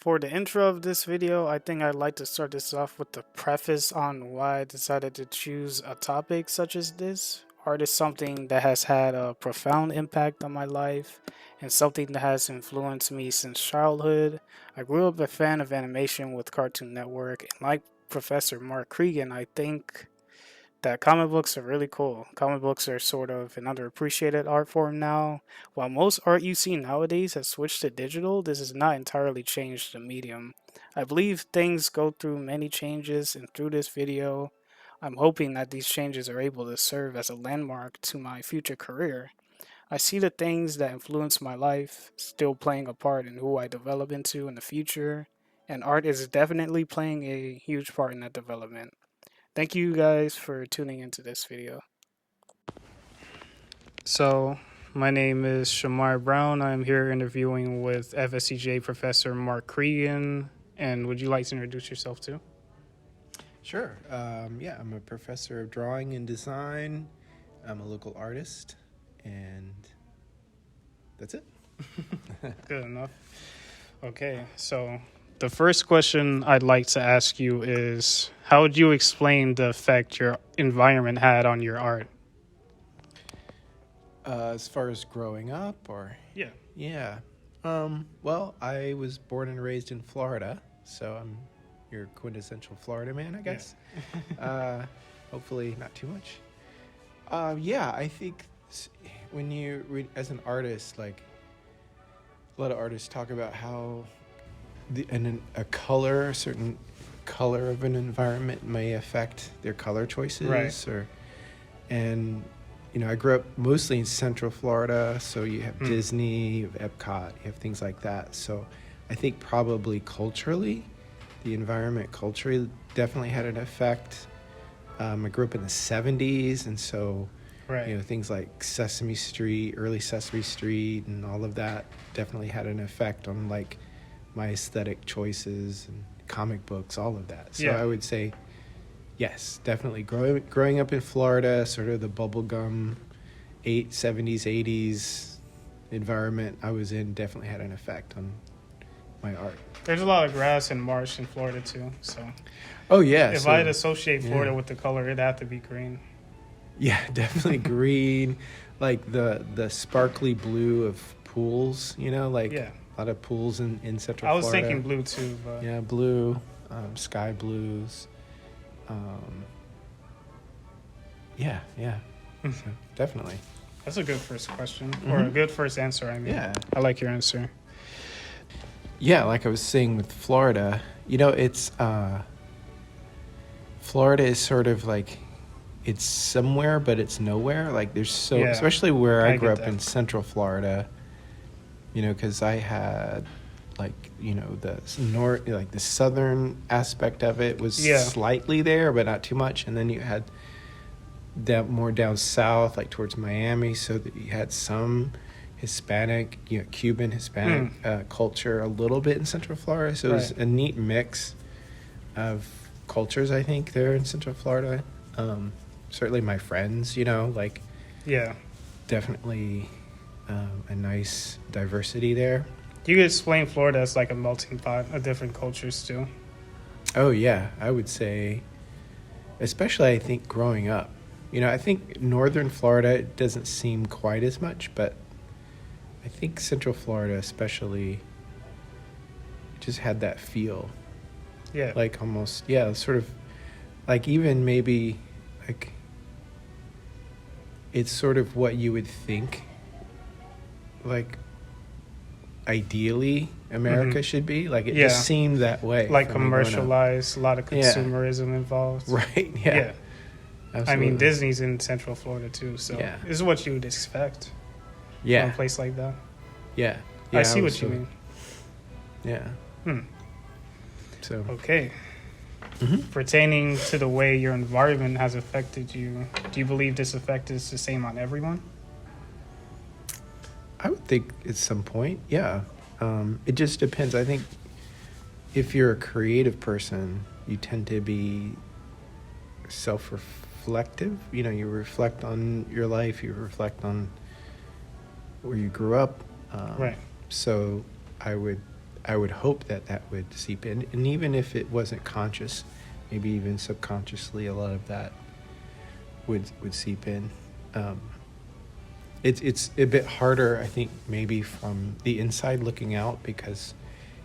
For the intro of this video, I think I'd like to start this off with the preface on why I decided to choose a topic such as this. Art is something that has had a profound impact on my life and something that has influenced me since childhood. I grew up a fan of animation with Cartoon Network, and like Professor Mark Creegan, I think that comic books are really cool. Comic books are sort of an underappreciated art form now. While most art you see nowadays has switched to digital, this has not entirely changed the medium. I believe things go through many changes, and through this video, I'm hoping that these changes are able to serve as a landmark to my future career. I see the things that influence my life still playing a part in who I develop into in the future, and art is definitely playing a huge part in that development. Thank you guys for tuning into this video. So, my name is Shamar Brown. I'm here interviewing with FSCJ Professor Mark Creegan. And would you like to introduce yourself too? Sure. Yeah, I'm a professor of drawing and design. I'm a local artist, and that's it. Good enough. Okay, so the first question I'd like to ask you is how would you explain the effect your environment had on your art? As far as growing up, or Yeah. yeah, well, I was born and raised in Florida, so I'm your quintessential Florida man, I guess. Hopefully, not too much. Yeah, I think when you read as an artist, like a lot of artists talk about how a certain color of an environment may affect their color choices, Right. And I grew up mostly in Central Florida, so you have Disney, you have Epcot, you have things like that. So I think probably culturally, the environment culturally definitely had an effect. I grew up in the 70s, and so Right. things like Sesame Street, early Sesame Street, and all of that definitely had an effect on like my aesthetic choices and comic books, all of that. So Yeah. I would say, yes, definitely growing up in Florida, sort of the bubblegum 70s, 80s environment I was in definitely had an effect on my art. There's a lot of grass and marsh in Florida too, so Oh, yeah. if I'd associate Florida with the color, it'd have to be green. Yeah, definitely green, like the sparkly blue of pools, like Yeah. a lot of pools in Central I was Florida. thinking blue too, but Yeah, blue, sky blues. Yeah. So, definitely. that's a good first question, or a good first answer, I mean. Yeah. I like your answer. Yeah, like I was saying with Florida, it's Florida is sort of like it's somewhere, but it's nowhere. Like there's Yeah, especially where I I grew get up in that. Central Florida, because I had like, the north, like the southern aspect of it was Yeah. slightly there, but not too much. And then you had more down south, like towards Miami, so that you had some Hispanic, Cuban Hispanic culture a little bit in Central Florida. So it was Right. a neat mix of cultures, I think, there in Central Florida. Certainly my friends, like Yeah. definitely a nice diversity there. You could explain Florida as like a melting pot of different cultures too. Oh, yeah, I would say, especially I think growing up. I think northern Florida doesn't seem quite as much, but I think Central Florida especially just had that feel. Yeah. Like almost, yeah, sort of like even maybe like it's sort of what you would think like ideally America should be. Like it Yeah. just seemed that way. Like for me growing up. commercialized, a lot of Yeah. consumerism involved. Right, yeah. I mean, Absolutely. Disney's in Central Florida too, so Yeah. this is what you would expect from Yeah. a place like that. Yeah. I see was what you sort of- mean. Yeah. Hmm. So Okay. Mhm. Pertaining to the way your environment has affected you, do you believe this effect is the same on everyone? I would think at some point, yeah. It just depends. I think if you're a creative person, you tend to be self-reflective. You reflect on your life, you reflect on where you grew up. Right. So I would I would hope that that would seep in, and even if it wasn't conscious, maybe even subconsciously, a lot of that would seep in. It's a bit harder, I think, maybe from the inside looking out, because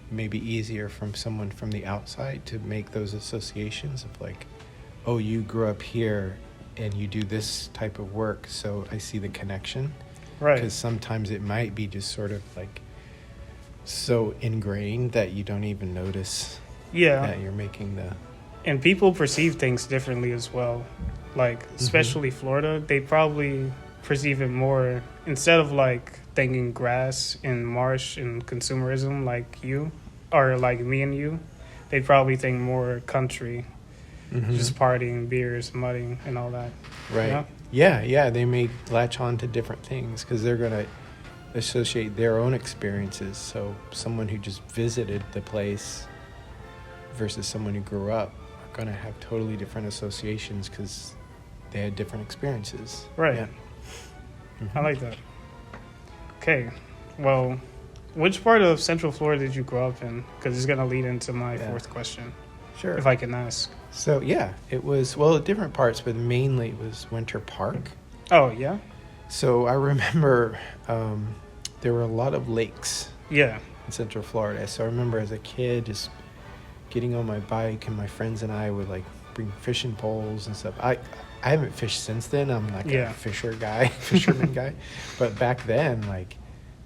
it may be easier from someone from the outside to make those associations of like, oh, you grew up here and you do this type of work, so I see the connection. Right. Because sometimes it might be just sort of like so ingrained that you don't even notice that you're making the... And people perceive things differently as well. Like, especially Florida, they probably perceive it more, instead of like thinking grass and marsh and consumerism like you, or like me and you, they probably think more country, just partying, beers, mudding, and all that. Right. You know? Yeah, they may latch on to different things because they're going to associate their own experiences. So someone who just visited the place versus someone who grew up are going to have totally different associations because they had different experiences. Right. Yeah. I like that. Okay. Well, which part of Central Florida did you grow up in? Because it's going to lead into my fourth question. Sure. If I can ask. So, yeah, it was, well, at different parts, but mainly it was Winter Park. Oh, yeah? So I remember there were a lot of lakes Yeah. in Central Florida. So I remember as a kid just getting on my bike, and my friends and I would like bring fishing poles and stuff. I haven't fished since then. I'm like a fisherman guy. But back then, like,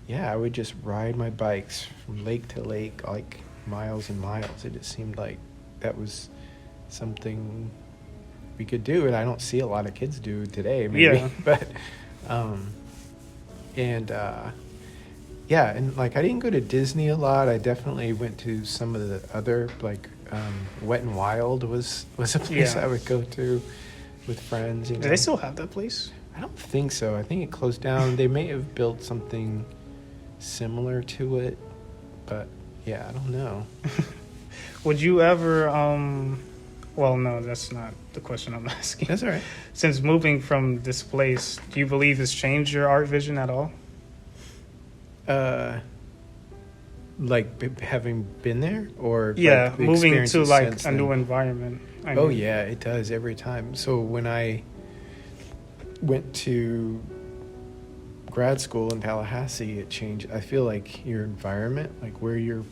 yeah, I would just ride my bikes from lake to lake, like miles and miles. It just seemed like that was something we could do, and I don't see a lot of kids do today, maybe. Yeah. But and like I didn't go to Disney a lot. I definitely went to some of the other, like Wet and Wild was a place I would go to with friends. You know. Do they still have that place? I don't think so. I think it closed down. They may have built something similar to it, but yeah, I don't know. Would you ever well, no, that's not the question I'm asking. That's all right. Since moving from this place, do you believe it's changed your art vision at all? Having been there, or like moving to like a new then? Environment. Yeah, it does every time. So when I went to grad school in Tallahassee, it changed. I feel like your environment, like where you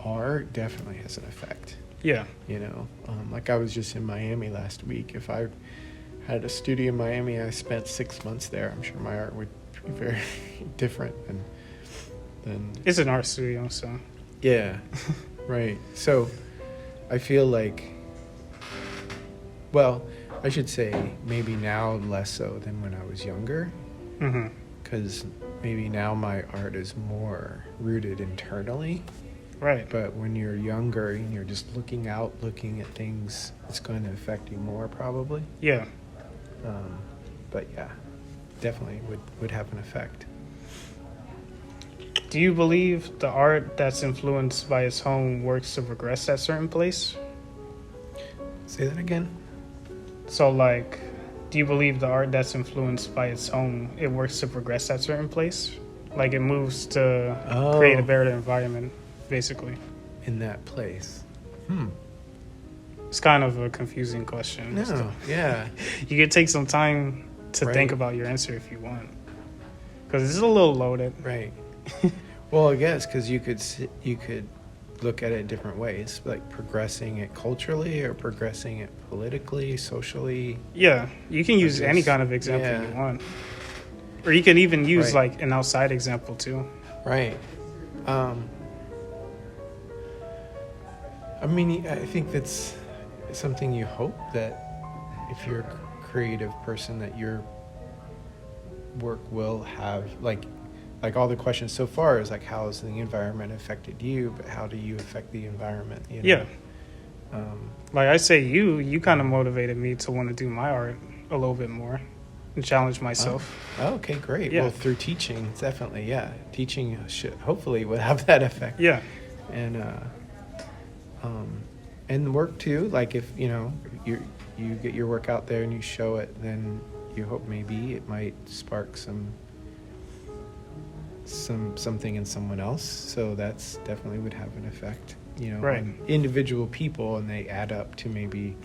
are, definitely has an effect. Yeah. You know, like I was just in Miami last week. If I had a studio in Miami, I spent 6 months there, I'm sure my art would be very different than it's an art studio, so yeah. Right. So I feel like, well, I should say maybe now less so than when I was younger, because maybe now my art is more rooted internally. Right. But when you're younger and you're just looking out, looking at things, it's going to affect you more probably. Yeah. But yeah, definitely would have an effect. Do you believe the art that's influenced by its home works to progress at certain place? Say that again? So, like, do you believe the art that's influenced by its home, it works to progress at certain place? Like, it moves to create a better environment, basically. In that place. It's kind of a confusing question. No, yeah. You could take some time to think about your answer if you want. Because it's a little loaded. Right. Well, I guess because you could look at it different ways, like progressing it culturally or progressing it politically, socially. Yeah, you can use any kind of example you want. Or you can even use like an outside example too. Right. I mean, I think that's something you hope that if you're a creative person that your work will have, like all the questions so far is like, how has the environment affected you, but how do you affect the environment? You know? Yeah. Like I say, you kind of motivated me to want to do my art a little bit more and challenge myself. Okay, great. Yeah. Well, through teaching, definitely, yeah. Teaching should hopefully would have that effect. Yeah. And work too. Like if you get your work out there and you show it, then you hope maybe it might spark some something in someone else. So that's definitely would have an effect, Right. on individual people, and they add up to maybe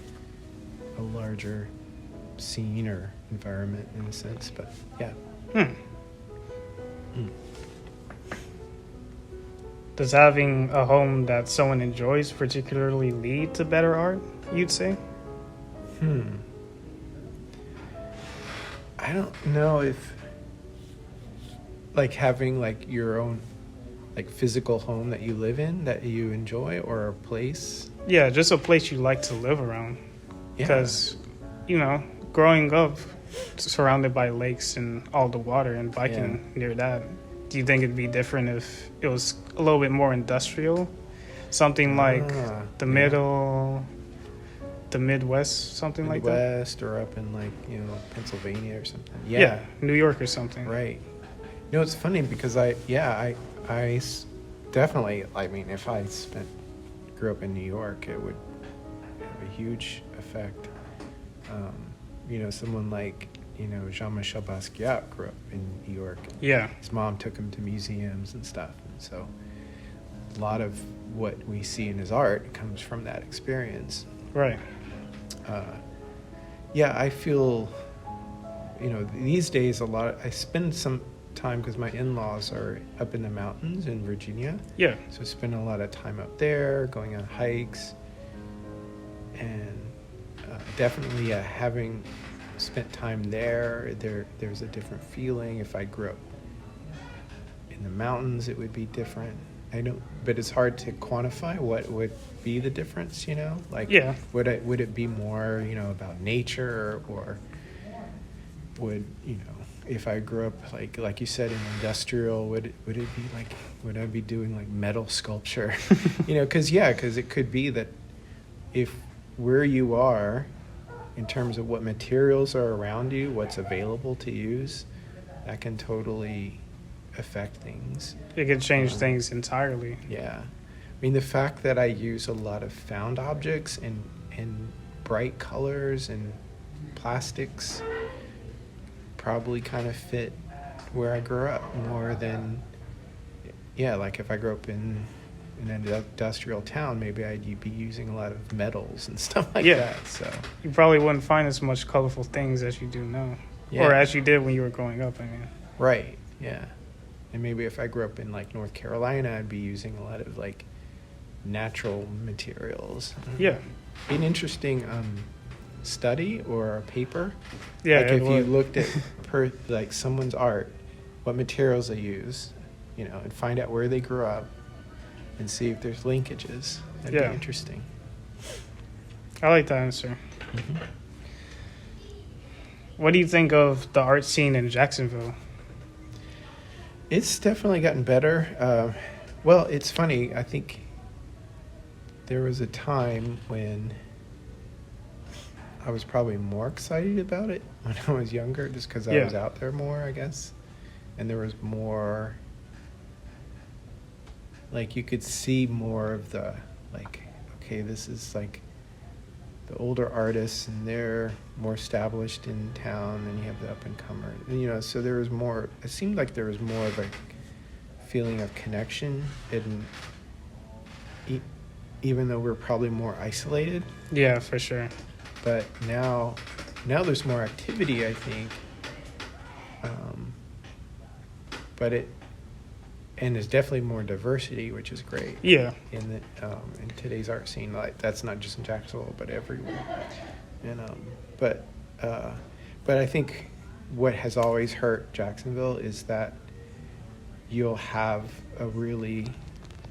a larger scene or environment in a sense. But yeah. Does having a home that someone enjoys particularly lead to better art, you'd say? I don't know if like having like your own like physical home that you live in that you enjoy, or a place. Yeah, just a place you like to live around. Yeah. Because, growing up surrounded by lakes and all the water and biking near that, do you think it'd be different if it was a little bit more industrial? Something like the Midwest, something like that? Midwest, or up in like, Pennsylvania or something. Yeah, New York or something. Right. It's funny because definitely, I mean, if I grew up in New York, it would have a huge effect. Someone like, Jean-Michel Basquiat grew up in New York. Yeah. His mom took him to museums and stuff. And so a lot of what we see in his art comes from that experience. Right. I feel, these days I spend some time because my in-laws are up in the mountains in Virginia. Yeah. So I spend a lot of time up there, going on hikes, and definitely having spent time there's a different feeling. If I grew up in the mountains, it would be different. But it's hard to quantify what would be the difference, like, would it be more, about nature, or would, if I grew up like you said, in industrial, would it be like, would I be doing like metal sculpture? Because it could be that if where you are in terms of what materials are around you, what's available to use, that can totally affect things. It could change things entirely. Yeah. I mean, the fact that I use a lot of found objects and bright colors and plastics probably kind of fit where I grew up more than, like if I grew up in an industrial town, maybe I'd be using a lot of metals and stuff like that. So you probably wouldn't find as much colorful things as you do now, or as you did when you were growing up. I mean, right, yeah. And maybe if I grew up in like North Carolina, I'd be using a lot of like natural materials. Yeah, be an interesting study or a paper. Yeah, like if you looked at like someone's art, what materials they use, and find out where they grew up, and see if there's linkages. That'd be interesting. I like that answer. Mm-hmm. What do you think of the art scene in Jacksonville? It's definitely gotten better. Well, it's funny. I think there was a time when I was probably more excited about it when I was younger, just because I was out there more, I guess. And there was more, like, you could see more of the, like, okay, this is like the older artists, and they're more established in town, and you have the up-and-comer. So there was more, it seemed like there was more of a feeling of connection, and even though we're probably more isolated. Yeah, for sure. But now there's more activity, I think. And there's definitely more diversity, which is great. Yeah. In today's art scene, like that's not just in Jacksonville, but everywhere. And but I think what has always hurt Jacksonville is that you'll have a really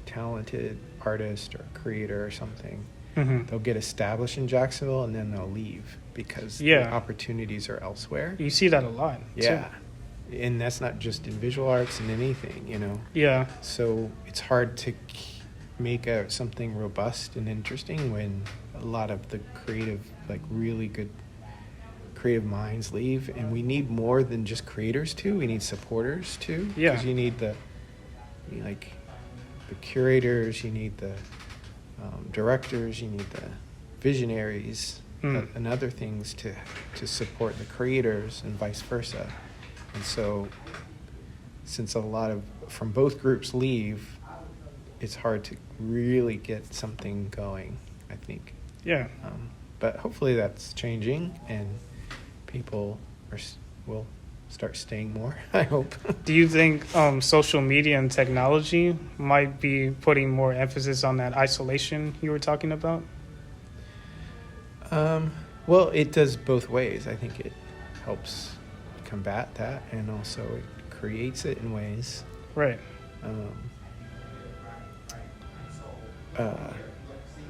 talented artist or creator or something. Mm-hmm. They'll get established in Jacksonville and then they'll leave because the opportunities are elsewhere. You see that a lot. Yeah. Too. And that's not just in visual arts and anything, Yeah. So it's hard to make something robust and interesting when a lot of the creative, like really good creative minds leave. And we need more than just creators too. We need supporters too. Yeah. Because you need the curators, you need the directors, you need the visionaries and other things to support the creators and vice versa. And so since a lot of from both groups leave, it's hard to really get something going, I think. Yeah. But hopefully that's changing, and people will start staying more, I hope. Do you think social media and technology might be putting more emphasis on that isolation you were talking about? Well, it does both ways. I think it helps combat that, and also it creates it in ways. Right.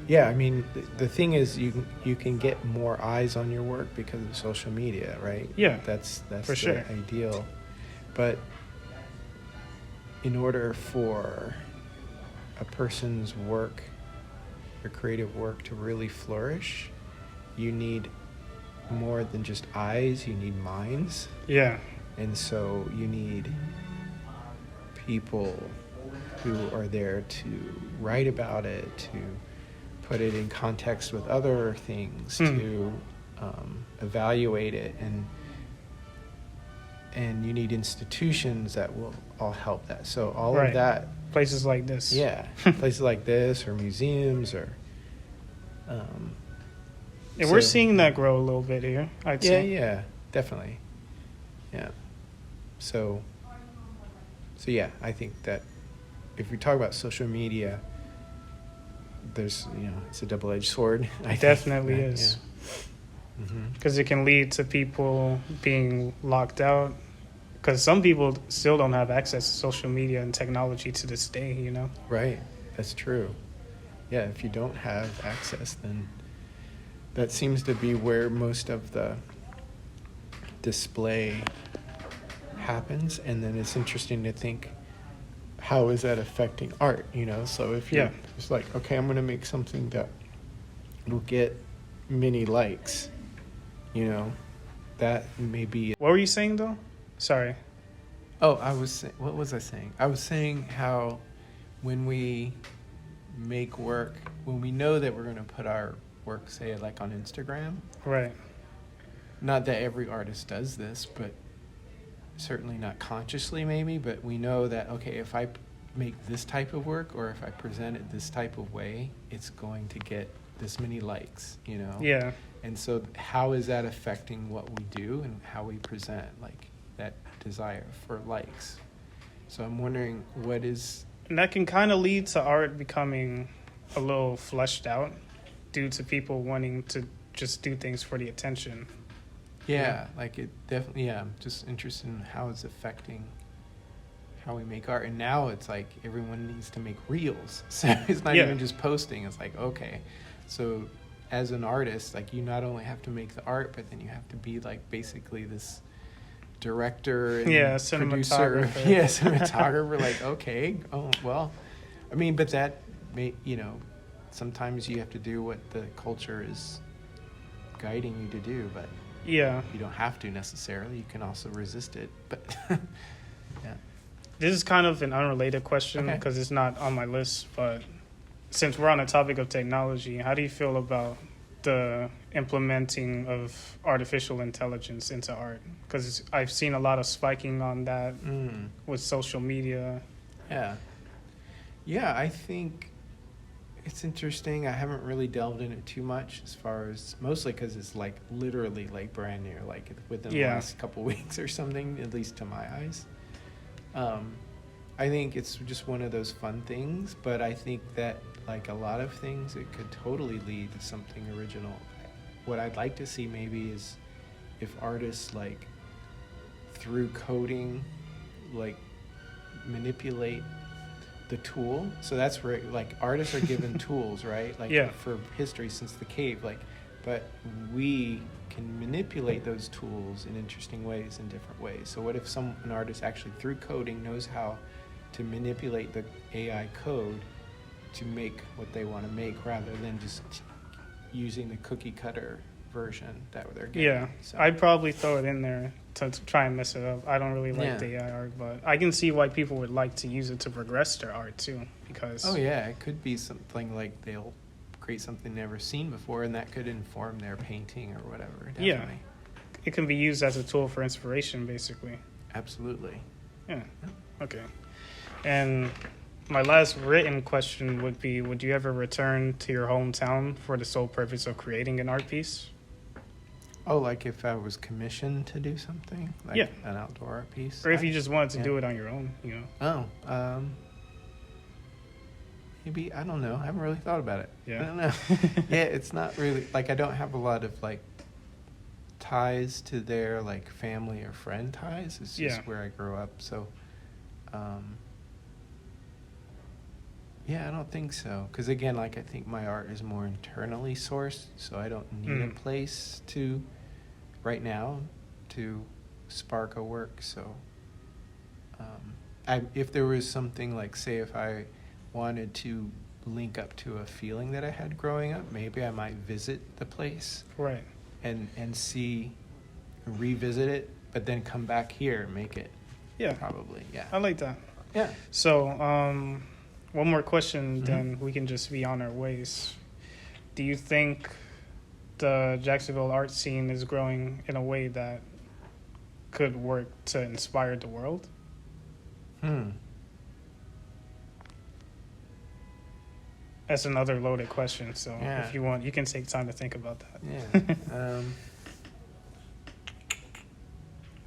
Yeah, I mean, the thing is, you can get more eyes on your work because of social media, right? Yeah, that's for the sure. ideal. But in order for a person's work, your creative work, to really flourish, you need more than just eyes. You need minds. Yeah. And so you need people who are there to write about it, to put it in context with other things, to evaluate it, and you need institutions that will all help that. So all Right. of that, Places like this. yeah, places like this, or museums, or And we're seeing that grow a little bit here, I'd say. yeah, definitely, yeah. So yeah, I think that if we talk about social media, there's, it's a double-edged sword. It definitely is. Yeah. Mm-hmm. Because it can lead to people being locked out. Because some people still don't have access to social media and technology to this day, Right, that's true. Yeah, if you don't have access, then that seems to be where most of the display happens. And then it's interesting to think, how is that affecting art? So if you're it's like, okay, I'm going to make something that will get many likes, that may be. What were you saying, though? Sorry. Oh, what was I saying? I was saying how when we make work, when we know that we're going to put our work, say, like on Instagram. Right. Not that every artist does this, but certainly not consciously maybe, but we know that, okay, if I make this type of work, or if I present it this type of way, it's going to get this many likes, Yeah. And so how is that affecting what we do and how we present, like, that desire for likes? So I'm wondering what is... And that can kind of lead to art becoming a little fleshed out due to people wanting to just do things for the attention. Yeah, like it definitely, I'm just interested in how it's affecting how we make art. And now it's like everyone needs to make reels. So it's not even just posting. It's like, okay, so as an artist, like, you not only have to make the art, but then you have to be like basically this director and producer. Cinematographer. Cinematographer. Like, okay, oh, well, I mean, but that may, sometimes you have to do what the culture is guiding you to do, but you don't have to necessarily. You can also resist it, but yeah. This is kind of an unrelated question because it's not on my list, but since we're on the topic of technology, how do you feel about the implementing of artificial intelligence into art? Because I've seen a lot of spiking on that with social media. Yeah, I think it's interesting. I haven't really delved in it too much, as far as, mostly because it's like literally like brand new, like within the last couple weeks or something, at least to my eyes. I think it's just one of those fun things, but I think that, like a lot of things, it could totally lead to something original. What I'd like to see maybe is if artists, like, through coding, like, manipulate the tool. So that's where, like, artists are given tools, right? Like, for history since the cave, like, but we can manipulate those tools in interesting ways, in different ways. So what if an artist actually through coding knows how to manipulate the AI code to make what they want to make, rather than just using the cookie cutter version that they're getting? Yeah, so. I'd probably throw it in there to try and mess it up. I don't really like the AI art, but I can see why people would like to use it to progress their art too, because... Oh yeah, it could be something like they'll create something never seen before, and that could inform their painting or whatever. Definitely. Yeah, it can be used as a tool for inspiration, basically. Absolutely. Yeah, okay. And my last written question would be, would you ever return to your hometown for the sole purpose of creating an art piece? Oh, like if I was commissioned to do something, like Yeah. an outdoor art piece, Or if you just wanted to yeah. do it on your own, you know? Oh, maybe, I don't know. I haven't really thought about it. Yeah. I don't know. Yeah, it's not really, like, I don't have a lot of, like, ties to their, like, family or friend ties. It's just Yeah. where I grew up. So, yeah, I don't think so. Because, again, like, I think my art is more internally sourced, so I don't need a place to, right now, to spark a work. So, if there was something, like, say, if I wanted to link up to a feeling that I had growing up, maybe I might visit the place Right. and see, revisit it, but then come back here and make it. Yeah. Probably, yeah. I like that. Yeah. So, one more question, then we can just be on our ways. Do you think the Jacksonville art scene is growing in a way that could work to inspire the world? That's another loaded question. So Yeah. if you want, you can take time to think about that. Yeah.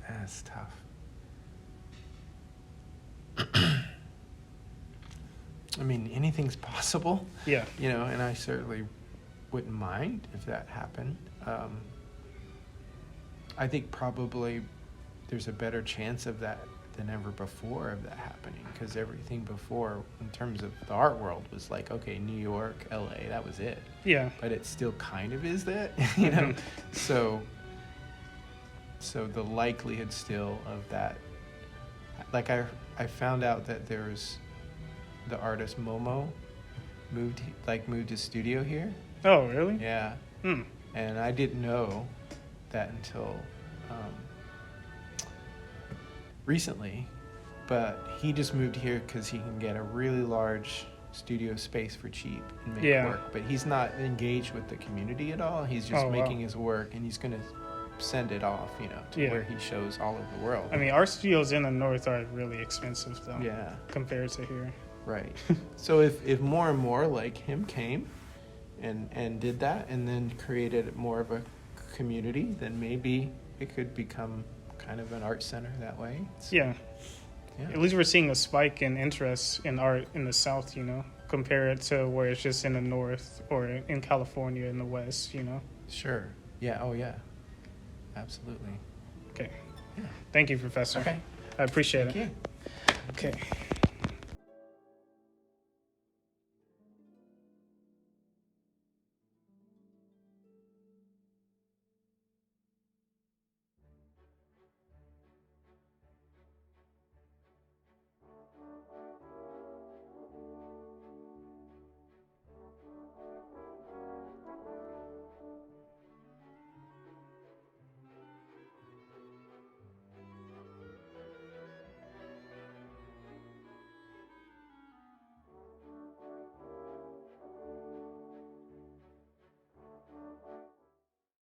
That's tough. I mean, anything's possible. Yeah. You know, and I certainly wouldn't mind if that happened. I think probably there's a better chance of that than ever before of that happening, because everything before in terms of the art world was like, okay, New York, LA, that was it. Yeah. But it still kind of is that, you know. So the likelihood still of that, like I found out that there's the artist Momo moved his studio here. Oh, really? Yeah. And I didn't know that until recently, but he just moved here because he can get a really large studio space for cheap and make work. But he's not engaged with the community at all. He's just making his work, and he's gonna send it off, you know, to where he shows all over the world. I mean, art studios in the north are really expensive, though. Yeah. Compared to here. Right. So if more and more like him came and did that, and then created more of a community, then maybe it could become kind of an art center that way. Yeah. At least we're seeing a spike in interest in art in the South, you know, compared to where it's just in the North or in California in the West, you know. Sure. Yeah. Oh, yeah. Absolutely. Okay. Yeah. Thank you, Professor. Okay. I appreciate Thank it. you. Okay.